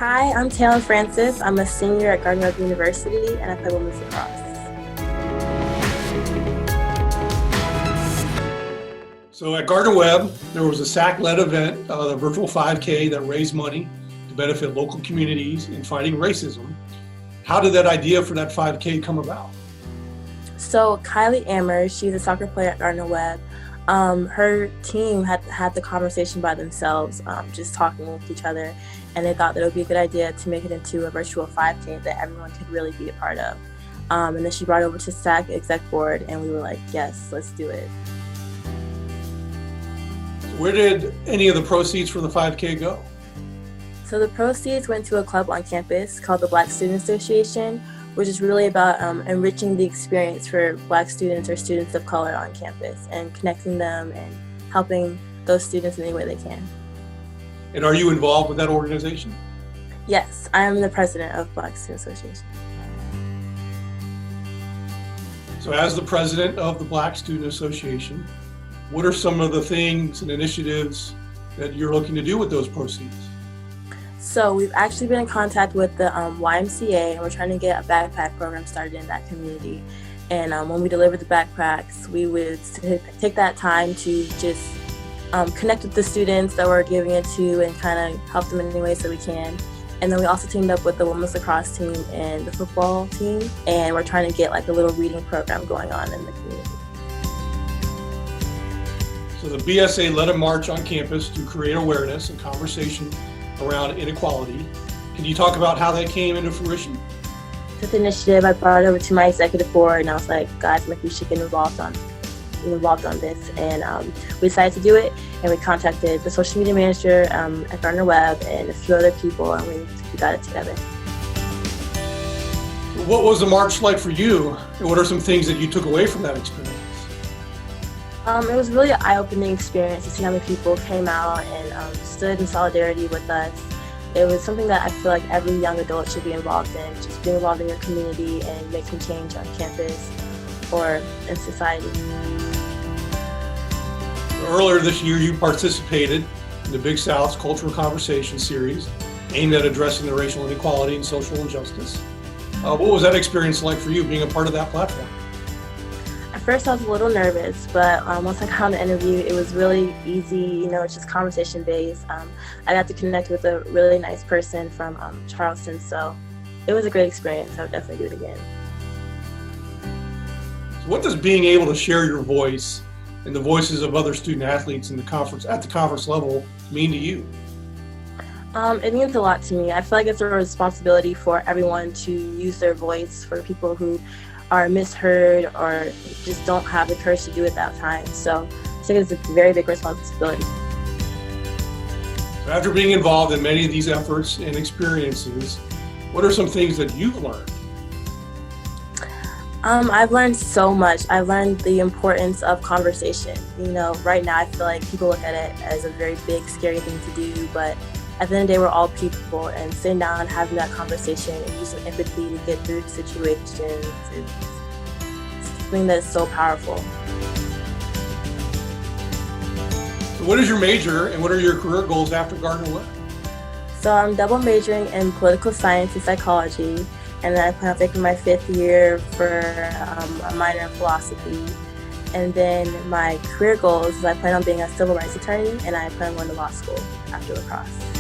Hi, I'm Talen Francis. I'm a senior at Gardner-Webb University, and I play women's lacrosse. So at Gardner-Webb, there was a SAC-led event, the virtual 5K that raised money to benefit local communities in fighting racism. How did that idea for that 5K come about? So Kylie Ammer, she's a soccer player at Gardner-Webb. Her team had the conversation by themselves, just talking with each other, and they thought that it would be a good idea to make it into a virtual 5K that everyone could really be a part of. And then she brought it over to SAC exec board, and we were like, yes, let's do it. Where did any of the proceeds from the 5K go? So the proceeds went to a club on campus called the Black Student Association, which is really about enriching the experience for Black students or students of color on campus and connecting them and helping those students in any way they can. And are you involved with that organization? Yes, I am the president of Black Student Association. So as the president of the Black Student Association, what are some of the things and initiatives that you're looking to do with those proceeds? So we've actually been in contact with the YMCA, and we're trying to get a backpack program started in that community. And when we deliver the backpacks, we would take that time to just connect with the students that we're giving it to and kind of help them in any ways that we can. And then we also teamed up with the women's lacrosse team and the football team, and we're trying to get like a little reading program going on in the community. So the BSA led a march on campus to create awareness and conversation around inequality. Can you talk about how that came into fruition? With the initiative, I brought it over to my executive board, and I was like, guys, we should get involved on this. And we decided to do it, and we contacted the social media manager at Gardner-Webb and a few other people, and we got it together. What was the march like for you, and what are some things that you took away from that experience? It was really an eye-opening experience to see how many people came out and stood in solidarity with us. It was something that I feel like every young adult should be involved in, just being involved in your community and making change on campus or in society. Earlier this year, you participated in the Big South's Cultural Conversation series aimed at addressing the racial inequality and social injustice. What was that experience like for you, being a part of that platform? At first I was a little nervous, but once I got on the interview, it was really easy, it's just conversation based. I got to connect with a really nice person from Charleston, so it was a great experience. I would definitely do it again. So what does being able to share your voice and the voices of other student athletes at the conference level mean to you? It means a lot to me. I feel like it's a responsibility for everyone to use their voice for people who are misheard or just don't have the courage to do it that time. So I think it's a very big responsibility. So after being involved in many of these efforts and experiences, what are some things that you've learned? I've learned so much. I've learned the importance of conversation. Right now I feel like people look at it as a very big, scary thing to do, but at the end of the day, we're all people, and sitting down and having that conversation and using empathy to get through situations is something that is so powerful. So what is your major and what are your career goals after Gardner-Webb? So I'm double majoring in political science and psychology, and then I plan on taking my 5th year for a minor in philosophy. And then my career goals is I plan on being a civil rights attorney, and I plan on going to law school after lacrosse.